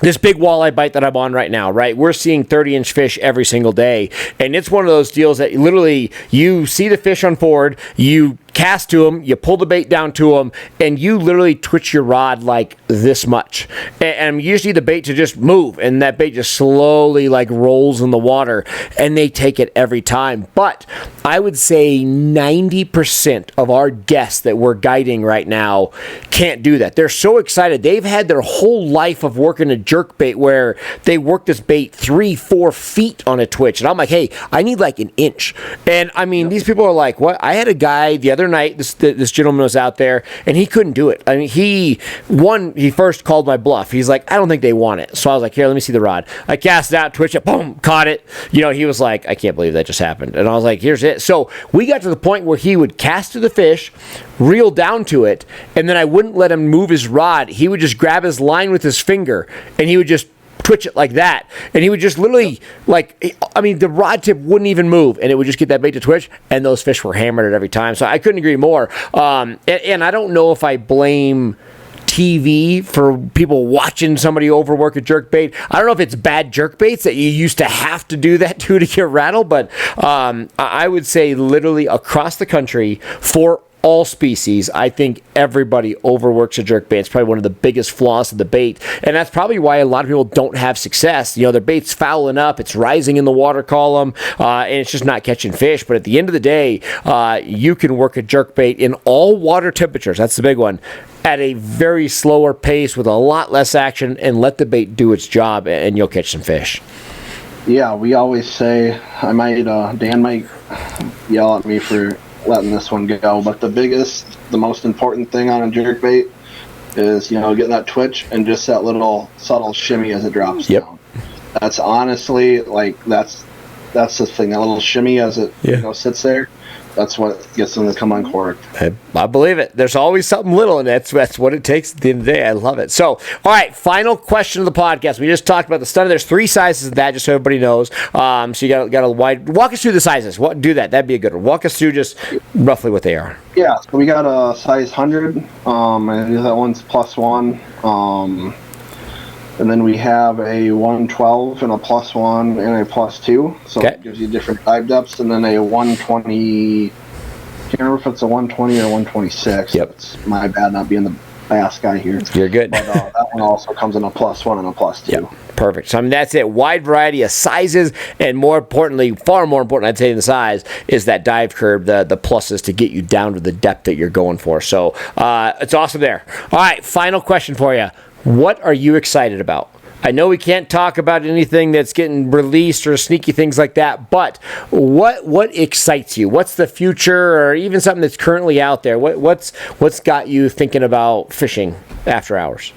This big walleye bite that I'm on right now, right? We're seeing 30-inch fish every single day. And it's one of those deals that literally you see the fish on forward, you cast to them, you pull the bait down to them, and you literally twitch your rod like this much. And you just need the bait to just move, and that bait just slowly like rolls in the water, and they take it every time. But I would say 90% of our guests that we're guiding right now can't do that. They're so excited. They've had their whole life of working a jerk bait where they work this bait 3-4 feet on a twitch. And I'm like, hey, I need like an inch. And I mean, these people are like, what? I had a guy the other night, this gentleman was out there, and he couldn't do it. I mean, he first called my bluff. He's like, I don't think they want it. So I was like, here, let me see the rod. I cast it out, twitch it, boom, caught it. He was like, I can't believe that just happened. And I was like, here's it. So we got to the point where he would cast to the fish, reel down to it, and then I wouldn't let him move his rod. He would just grab his line with his finger, and he would just twitch it like that, and he would just literally the rod tip wouldn't even move, and it would just get that bait to twitch, and those fish were hammered at every time. So I couldn't agree more. And I don't know if I blame TV for people watching somebody overwork a jerk bait. I don't know if it's bad jerk baits that you used to have to do that to get rattled, but I would say literally across the country for all species, I think everybody overworks a jerk bait. It's probably one of the biggest flaws of the bait, and that's probably why a lot of people don't have success. Their bait's fouling up, it's rising in the water column, and it's just not catching fish. But at the end of the day, you can work a jerk bait in all water temperatures. That's the big one. At a very slower pace with a lot less action, and let the bait do its job, and you'll catch some fish. Yeah, we always say, Dan might yell at me for letting this one go, but the most important thing on a jerkbait is getting that twitch and just that little subtle shimmy as it drops down. That's honestly that's the thing, that little shimmy as it sits there. That's what gets them to come uncorked. I believe it. There's always something little, and that's what it takes at the end of the day. I love it. So, all right, final question of the podcast. We just talked about the stunner. There's 3 sizes of that, just so everybody knows. So you got a wide. Walk us through the sizes. Do that. That'd be a good one. Walk us through just roughly what they are. Yeah. So we got a size 100. And that one's +1. And then we have a 112 and a +1 and a +2. So it gives you different dive depths. And then a 120. I can't remember if it's a 120 or 126. Yep. It's my bad not being the bass guy here. You're good. But that one also comes in a +1 and a +2. Yep. Perfect. So that's it. Wide variety of sizes, and more importantly, far more important, I'd say, than the size, is that dive curve, the pluses to get you down to the depth that you're going for. So it's awesome there. All right, final question for you. What are you excited about? I know we can't talk about anything that's getting released or sneaky things like that, but what excites you? What's the future, or even something that's currently out there? What's got you thinking about fishing after hours?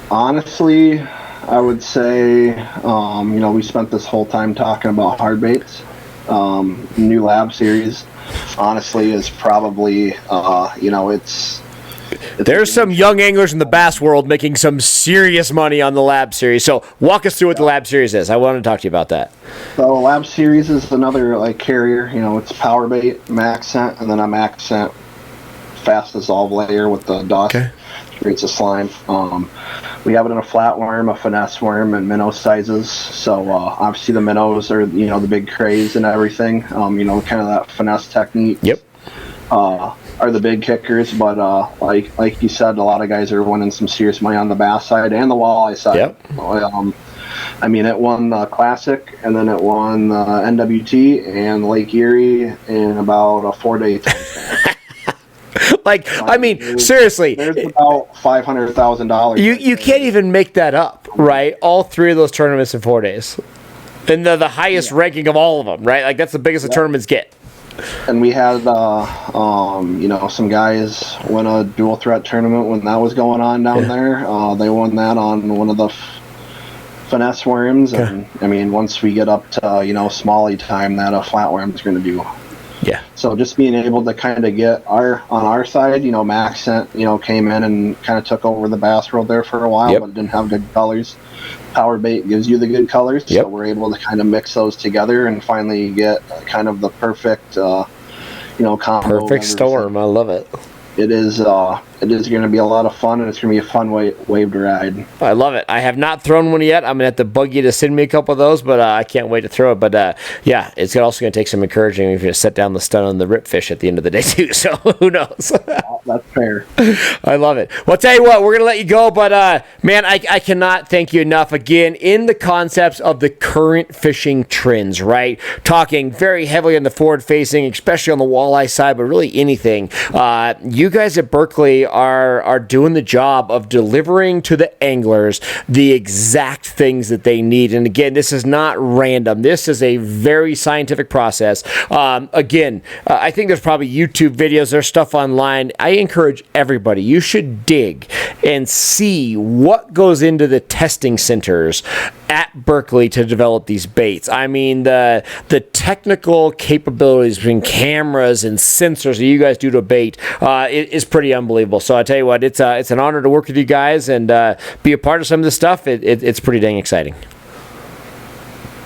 Honestly, I would say, we spent this whole time talking about hard baits. New lab series, honestly, is probably, there's some young anglers in the bass world making some serious money on the lab series. So walk us through what the lab series is. I want to talk to you about that. So lab series is another carrier. It's power bait, max scent, and then a max scent fast dissolve layer with the dust. Okay. Creates a slime. We have it in a flatworm, a finesse worm, and minnow sizes. So obviously the minnows are the big craze and everything. Kind of that finesse technique. Yep. Are the big kickers, but like you said, a lot of guys are winning some serious money on the bass side and the walleye side. Yep. It won the Classic, and then it won the NWT and Lake Erie in about a 4-day time. Seriously. There's about $500,000. You can't even make that up, right? All 3 of those tournaments in 4 days. And the highest ranking of all of them, right? That's the biggest the tournaments get. And we had, some guys win a dual threat tournament when that was going on down there. They won that on one of the finesse worms. And, once we get up to, smallie time, that a flatworm is going to do. Yeah. So just being able to kind of get on our side, Max Scent, came in and kind of took over the bass world there for a while, but didn't have good colors. Power bait gives you the good colors, so we're able to kind of mix those together and finally get kind of the perfect, combo. Perfect storm. I love it. it is going to be a lot of fun, and it's going to be a fun wave to ride. I love it. I have not thrown one yet. I'm going to have to bug you to send me a couple of those, but I can't wait to throw it. But yeah, it's also going to take some encouraging if you set down the stun on the rip fish at the end of the day too. So who knows? That's fair. I love it. Well, I'll tell you what, we're going to let you go, but man, I cannot thank you enough. Again, in the concepts of the current fishing trends, right? Talking very heavily on the forward facing, especially on the walleye side, but really anything. You guys at Berkley are doing the job of delivering to the anglers the exact things that they need. And again, this is not random. This is a very scientific process. Again, I think there's probably YouTube videos, there's stuff online. I encourage everybody, you should dig and see what goes into the testing centers at Berkley to develop these baits. I mean, the technical capabilities between cameras and sensors that you guys do to a bait is pretty unbelievable. So I tell you what, it's an honor to work with you guys and be a part of some of this stuff. It's pretty dang exciting.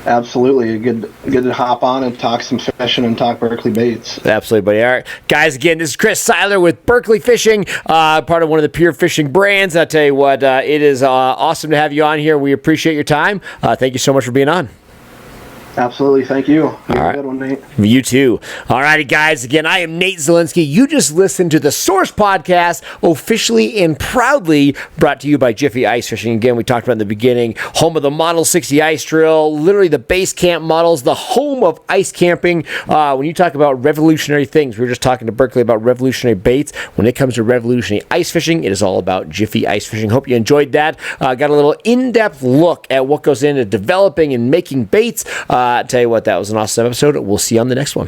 Absolutely. Good to hop on and talk some fishing and talk Berkley baits. Absolutely, buddy. All right. Guys, again, this is Chris Seylar with Berkley Fishing, part of one of the Pure Fishing brands. I'll tell you what, it is awesome to have you on here. We appreciate your time. Thank you so much for being on. Absolutely. Thank you. Have a good one, Nate. You too. All righty, guys. Again, I am Nate Zielinski. You just listened to the Source Podcast, officially and proudly brought to you by Jiffy Ice Fishing. Again, we talked about in the beginning, home of the Model 60 ice drill, literally the base camp models, the home of ice camping. When you talk about revolutionary things, we were just talking to Berkley about revolutionary baits. When it comes to revolutionary ice fishing, it is all about Jiffy Ice Fishing. Hope you enjoyed that. Got a little in-depth look at what goes into developing and making baits. Tell you what, that was an awesome episode. We'll see you on the next one.